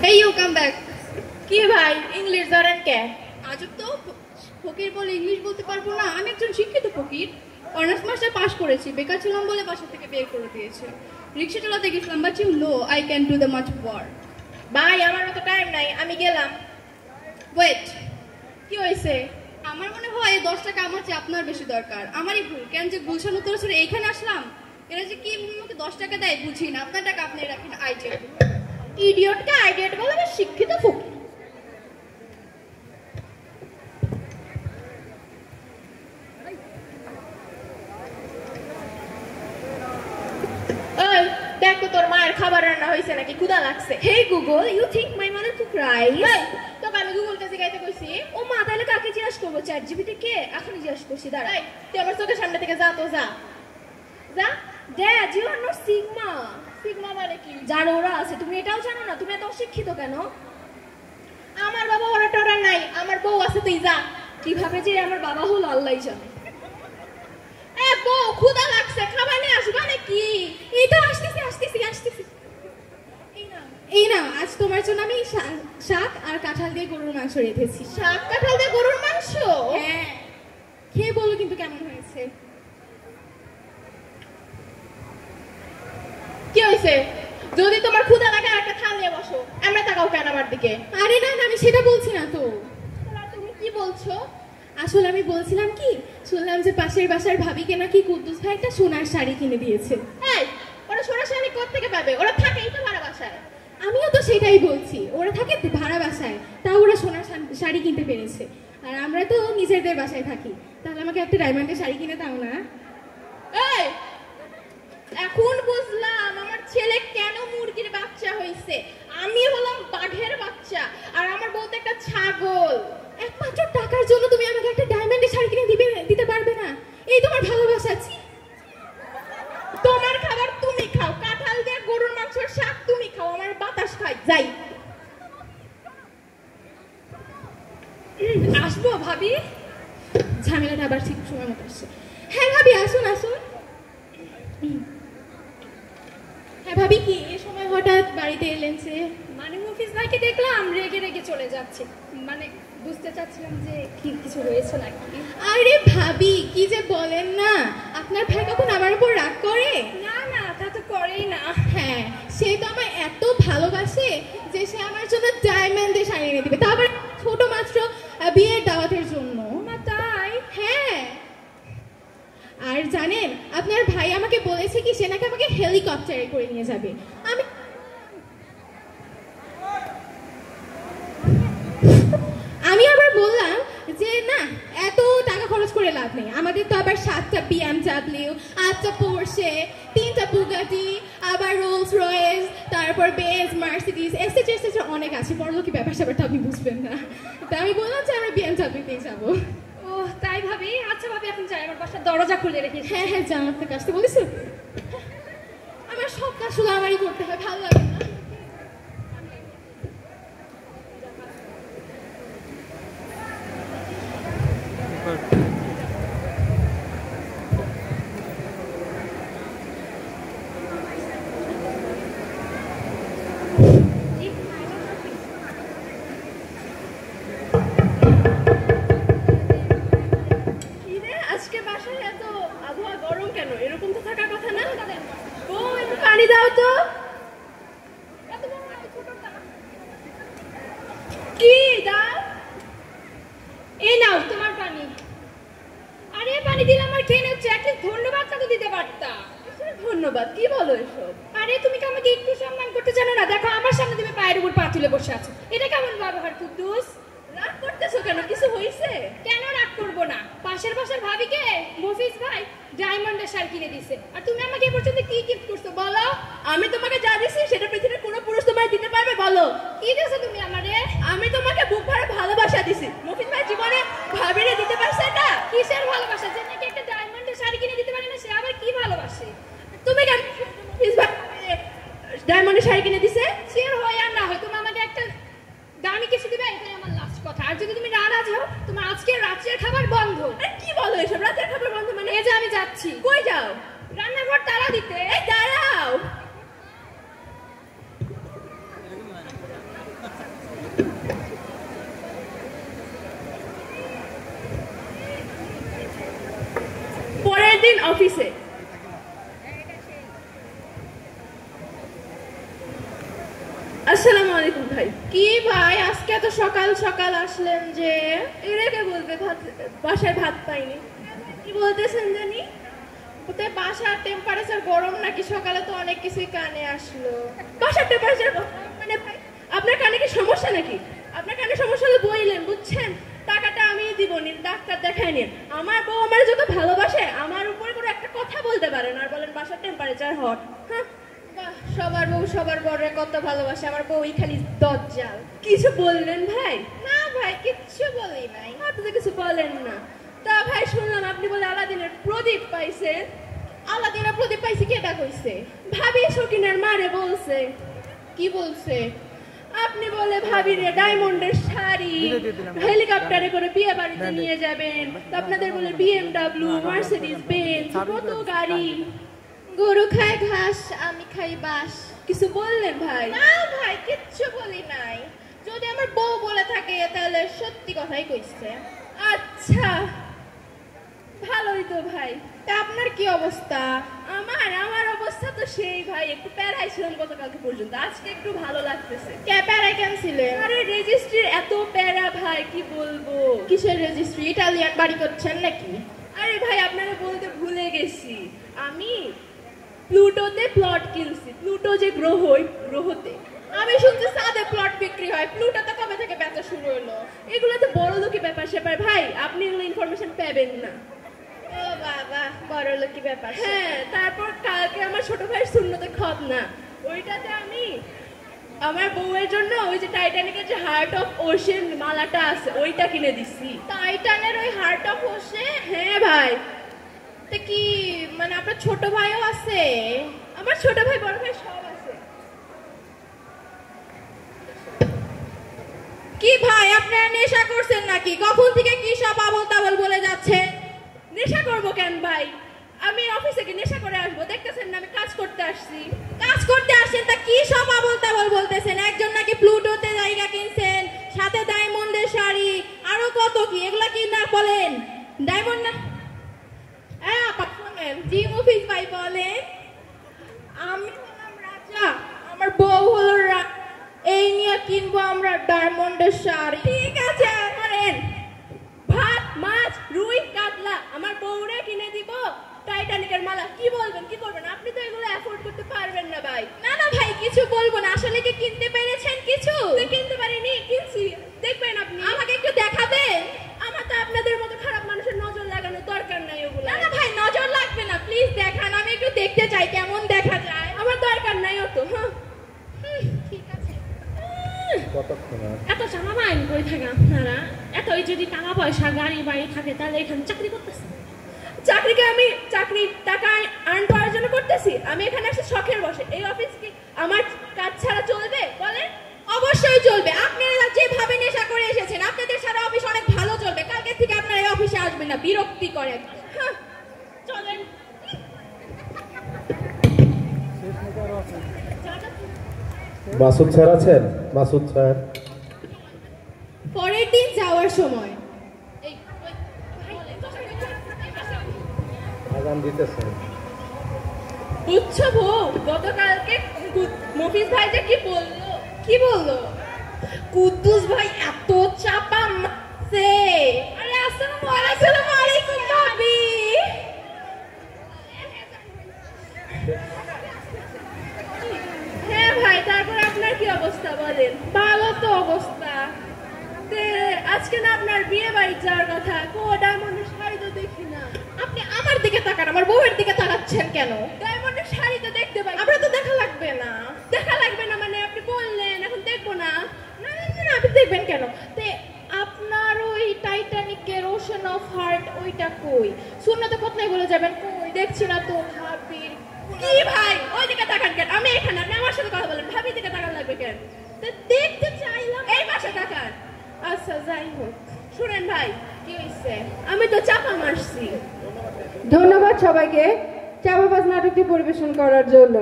Hey, you come back. কি ভাই English ধরেন কে? আজব তো, ফকির বলে ইংলিশ বলতে পারবো না। আমি একজন শিক্ষিত ফকির, অনার্স মাস্টার পাস করেছি। বেকার ছিলাম বলে বাসা থেকে বের করে দিয়েছে। রিক্সা চালাতে গেছিলাম, but you know I can do the much work. ভাই আমার মতো টাইম নাই, আমি গেলাম। ওয়েট, কি হয়েছে? আমার মনে হয় এই 10 টাকা আমার চেয়ে আপনার বেশি দরকার। আমারই ভুল, কেন যে গুলশান উত্তর ছেড়ে এইখানে আসলাম। এরা যে কি আমাকে 10 টাকা দেয় বুঝি না। আপনার টাকা আপনি রাখেন। আইডিয়া ইডিয়টকে আইডিয়ট বলে আমি শিক্ষিত ফকির। ওই দেখো তোর মায়ের খাবার রান্না হয়েছে নাকি, ক্ষুধা লাগছে। Hey Google, you think my mother cook rice? এই তোকে আমি গুগল কাছে গাইতে কইছি। ও মা, তাহলে কাকে জিজ্ঞাসা করবো? চ্যাট জিপিটি কে? এখনই জিজ্ঞাসা করছি, দাঁড়া। এই তুই আমার চোখের সামনে থেকে যা তো যা যা। Dad, you are not Sigma. Sigma মানে কি? যার ওরা আছে, তুমি এটাও জানো না? তুমি এত অশিক্ষিত কেন? আমার বাবা ওরা টোরা নাই, আমার বউ আছে, তুই যা। কিভাবে যে আমার বাবা হলো আল্লাহই জানে। এ বউ ক্ষুধা লাগছে, খাবার নিয়ে আসবা নাকি? এই তো আসতেছি আসতেছি আসতেছি। এই না, আজ তোমার জন্য আমি শাক আর কাঁঠাল দিয়ে গরুর মাংস রেঁধেছি। শাক কাঁঠাল দিয়ে গরুর মাংস? হ্যাঁ, খেয়ে বলো কিন্তু কেমন হয়েছে। কি হয়েছে? যদি তোমার ক্ষুধা লাগে একটা থাল নিয়ে বসো। আমরা তাকাও কেন আমার দিকে? আরে না না, আমি সেটা বলছি না তো। তুমি কি বলছো? আসলে আমি বলছিলাম কি, শুনলাম যে পাশের বাসার ভাবিকে নাকি কুদ্দুস ভাই একটা সোনার শাড়ি কিনে দিয়েছে। এই ওরা সোনার শাড়ি কোত্থেকে পাবে? ওরা থাকেই তো ভাড়া বাসায়। আমিও তো সেটাই বলছি, ওরা থাকে ভাড়া বাসায়, তাও ওরা সোনার শাড়ি কিনতে পেরেছে। আর আমরা তো নিজেদের বাসায় থাকি। তাহলে আমাকে একটা ডায়মন্ডের শাড়ি কিনে দাও না? এই এখন বুঝলাম আমার ছেলে কেন মুরগির বাচ্চা হয়েছে। আমি হলাম বাঘের বাচ্চা, আর আমার বউ তো একটা ছাগল। একমাত্র টাকার জন্য তুমি আমাকে একটা ডায়মন্ডের শাড়ি কিনে দিতে পারবে না? এই তোমার ভালোবাসা? তোমার খাবার তুমি খাও, কাঁঠাল দিয়ে গরুর মাংসের শাক তুমি খাও, আমার বাতাস খাই। যাই আসবো ভাবি? ঝামেলাটা আবার ঠিক সময় মতো আসছে। হ্যাঁ ভাবি, আসুন আসুন। হ্যাঁ ভাবি, কি এ সময় হঠাৎ বাড়িতে এলেন? সে মানে মফিজ ভাইকে দেখলাম রেগে রেগে চলে যাচ্ছে, মানে বুঝতে চাচ্ছিলাম যে কি কিছু হয়েছে নাকি। আরে ভাবি, কি যে বলেন না, আপনার ভাই কখন আমার উপর রাগ করে? না না, তা তো করেই না। হ্যাঁ, সে তো আমায় এত ভালোবাসে যে সে আমার জন্য ডায়মন্ডের শাড়ি এনে দিবে, তা আবার ছোট মাত্র বিয়ের দাওয়াতের জন্য। মা তাই? হ্যাঁ, আর জানেন আপনার ভাই আমাকে বলেছে কি, সে নাকি আমাকে হেলিকপ্টারে করে নিয়ে যাবে। আমি আবার বললাম যে না, এত টাকা খরচ করে লাভ নেই, আমাদের তো আবার 7টা BMW, 8টা পোর্শে, 3টা বুগাটি, আবার রোলস রয়েস, তারপর বেঞ্জ, মার্সিডিজ, এসএচএস অনেক আছে। বড়লোকি ব্যাপার স্যাপারটা আপনি বুঝবেন না। তা আমি বললাম যে আমরা BMW-তেই যাবো। ও তাই ভাবি? আচ্ছা ভাবি, এখন যাই, আমার বাসার দরজা খুলে রেখেছি। হ্যাঁ হ্যাঁ, যান, আপনাকে আসতে বলেছে। আমার সব কাজ শুধু আমারই করতে হয়, ভালো লাগে না? আজকে বাসায় এত আবহাওয়া গরম কেন? এরকম তো থাকার কথা না। ও একটু পানি দাও তো। কি দাও? এই নাও তোমার পানি। আরে পানি দিলাম আর খেয়ে নিচ্ছে, অ্যাটলিস্ট ধন্যবাদ তো দিতে পারতা। ধন্যবাদ? কি বলো এসব? আরে তুমি কি আমাকে একটু সম্মান করতে জানো না? দেখো আমার সামনে তুমি পায়ের উপর পা তুলে বসে আছো, এটা কেমন ব্যবহার কুদ্দুস? রাগ করতেছো কেন? কিছু হয়েছে? কেন রাগ করবো না? পাশের বাসার ভাবিকে মফিজ ভাই ডায়মন্ডের শাড়ি কিনে দিছে, আর তুমি আমাকে এ পর্যন্ত কি গিফট করছো বলো? আমি তোমাকে যা দিছি সেটা পৃথিবীর কোনো পুরুষ তোমায় দিতে পারবে? বলো কি দিছো তুমি আমারে? আমি তোমাকে বুক ভরে ভালোবাসা দিছি। মফিজ ভাই জীবনে ভাবিরে দিতে পারছে এটা? কিসের ভালোবাসা? যে নাকি একটা ডায়মন্ডের শাড়ি কিনে দিতে পারে না, সে আবার কি ভালোবাসে? তুমি কেন মফিজ ভাই ডায়মন্ডের শাড়ি কিনে দিছে? সে হয় আর না হয়, তুমি আমাকে একটা দামি কিছু দিবে, এটাই আমার লাস্ট কথা। আর যদি তুমি নারাজ হও, তোমার আজকে রাতের খাবার বন্ধ। কি বলো এসব? রাতের খাবার বন্ধ মানে? এই যে আমি যাচ্ছি। কই যাও? রান্নাঘর তালা দিতে। এই দাঁড়াও। দিন অফিসে। আসসালামু আলাইকুম ভাই। কি ভাই আজকে এত সকাল সকাল আসলেন যে? এটাকে বলবে বাসায় ভাত পাইনি। কি বলতেছেন জানি? ওতে বাসার টেম্পারেচার গরম নাকি? সকালে তো অনেক কিছুই কানে আসলো। বাসার টেম্পারেচার মানে ভাই আপনার কানে কি সমস্যা নাকি? আপনার কানে সমস্যা হলে বইলেন, বুঝছেন? টাকাটা আমি দিব, নিন ডাক্তার দেখাই নিন। আমার বউ আমার যত ভালোবাসে, আমার উপরে কোনো একটা কথা বলতে পারেন আর বলেন বাসার টেম্পারেচার হট। হ্যাঁ, সবার বউ সবার বরে কত ভালোবাসে, আমার বউই খালি দজ্জাল। কিছু বললেন ভাই? না ভাই কিচ্ছু বলি নাই। আপনি তো কিছু বলেন না। তা ভাই শুনলাম আপনি বলে আলাদিনের প্রদীপ পাইছেন। আলাদিনের প্রদীপ পাইছে কেটা কইছে? ভাবি শকিনের মারে বলছে। কি বলছে? আপনি বলে ভাবিরে ডায়মন্ডের শাড়ি হেলিকপ্টারে করে বিয়ে বাড়িতে নিয়ে যাবেন, আপনাদের বলে বিএমডব্লিউ মার্সিডিজ বেঞ্জ কত গাড়ি। গরু খায় ঘাস, আমি খাই বাস। কিছু বললেন ভাই? না ভাই কিচ্ছু বলি নাই। যদি আমার বউ বলে থাকে তাহলে সত্যি কথাই কইছে। আচ্ছা ভালোই তো ভাই। তা আপনার কি অবস্থা? আমার অবস্থা তো সেই ভাই, একটু প্যারাই ছিলাম গতকালকে পর্যন্ত, আজকে একটু ভালো লাগতেছে। কে প্যারাই কেন ছিলেন? আরে রেজিস্ট্রির এত প্যারা ভাই, কি বলবো। কিসের রেজিস্ট্রি? ইটালিয়ান বাড়ি করছেন নাকি? আরে ভাই আপনারা বলতে ভুলে গেছি, আমি প্লুটোতে প্লট কিনছি। প্লুটো যে গ্রহ, ওই গ্রহতে। আমি শুনছি সাদে প্লট বিক্রি হয়, প্লুটোতে কবে থেকে বেচা শুরু হলো? এগুলো তো বড় লোকি ব্যাপার স্যাপার ভাই, আপনি এগুলো ইনফরমেশন পাবেন না। ও বাবা, বড় লোকি ব্যাপার। হ্যাঁ, তারপর কালকে আমার ছোট ভাইয়ের সুন্নতে খতনা, ওইটাতে আমি আমার বউয়ের জন্য ওই যে টাইটানিকের যে হার্ট অফ ওশেন মালাটা আছে ওইটা কিনে দিছি। টাইটানের ওই হার্ট অফ ওশেন? হ্যাঁ ভাই। তা কি মানে আপনার ছোট ভাইও আছে? আমার ছোট ভাই বড় ভাই সব আছে। কি ভাই আপনারা নেশা করছেন নাকি? কখন থেকে কি সব আবল তাবল বলে যাচ্ছে? নেশা করবো কেন ভাই? আমি অফিসে কি নেশা করে আসবো? দেখতেছেন না আমি কাজ করতে আসছি। কাজ করতে আসছেন, তা কি সব আবল তাবল বলতেছেন? একজন নাকি প্লুটোতে জায়গা কিনছেন, সাথে ডায়মন্ডের শাড়ি, আরো কত কি, এগুলা কি না বলেন? ডায়মন্ড না? জি মুফিজ ভাই বলেন। আমি হলাম রাজা, আমার বউ হলো এই নিয়ে কিনবো আমরা ডায়মন্ডের শাড়ি। ঠিক আছে করেন, ভাত মাছ রুই কাতলা আমার বউরে কিনে দিব টাইটানিকের মালা। কি বলবেন, কি করবেন? আপনি তো এগুলো অ্যাফোর্ড করতে পারবেন না ভাই। না না ভাই কিছু বলবো না। আসলে কি কিনতে পেরেছেন কিছু? কিনতে পারিনি, কিনছি, দেখবেন আপনি। আমাকে একটু দেখাবেন? আমার তো আপনাদের মতো খারাপ মানুষের নজর লাগানোর দরকার নাই ওগুলো। না না ভাই নজর লাগবে না, প্লিজ দেখান, আমি একটু দেখতে চাই কেমন দেখা যায়। আমার দরকার নাই অত। হ্যাঁ ঠিক আছে। এত চালাবা আইন করে থাকে আপনারা, এত যদি টাকা পয়সা গাড়ি বাড়ি থাকে তাহলে এখানে চাকরি করতেছে। চাকরিকে আমি চাকরির টাকা আর্ন করার জন্য করতেছি? আমি এখানে আসি শখের বসে। এই অফিস কি আমার কাজ ছাড়া চলবে বলেন? অবশ্যই চলবে। আপনারা যেভাবে নেশা করে এসেছেন আপনাদের সারা অফিস অনেক ভালো চলবে। কালকে থেকে আপনারা এই অফিসে আসবেন না, বিরক্তি করে। চলেন। মাসুদ স্যার আছেন? মাসুদ স্যার পরের দিন যাওয়ার সময় আগাম দিতেছেন। বুঝছো বউ, গতকালকে মফিজ ভাই যে কি বললো? কি বললো? কুদ্দুস ভাই এত চাপা মারছে। আরে আসসালামু আলাইকুম ভাবি। হ্যাঁ ভাই, তারপর আপনার কি অবস্থা বলেন? ভালো তো অবস্থা। আজকে না আপনার বিয়ে বাড়ি যাওয়ার কথা, ডায়মন্ডের শাড়ি তো দেখি না। আপনি আমার দিকে তাকান, আমার বউয়ের দিকে তাকাচ্ছেন কেন? ডায়মন্ডের শাড়ি তো দেখতে পাই। আমরা তো দেখা লাগবে না। দেখা লাগবে না মানে আপনি বললেন, এখন দেখবো না? না না না, আপনি দেখবেন কেন? আপনার ওই টাইটানিকের ওশেন অফ হার্ট ওইটা কই? সুন্নতে কোথায় বলে যাবেন? কই দেখছি না তো ভাবি। কি ভাই ওই দিকে তাকান কেন? আমি এখানে, আপনি আমার সাথে কথা বলেন, ভাবির দিকে তাকান লাগবে কেন? দেখতে চাইলাম। এই পাশে তাকান। আচ্ছা যাই হোক, শুনেন ভাই কি হয়েছে? আমি তো চাপা মারছি। ধন্যবাদ সবাইকে চাপাবাজ নাটকটি পরিবেশন করার জন্য।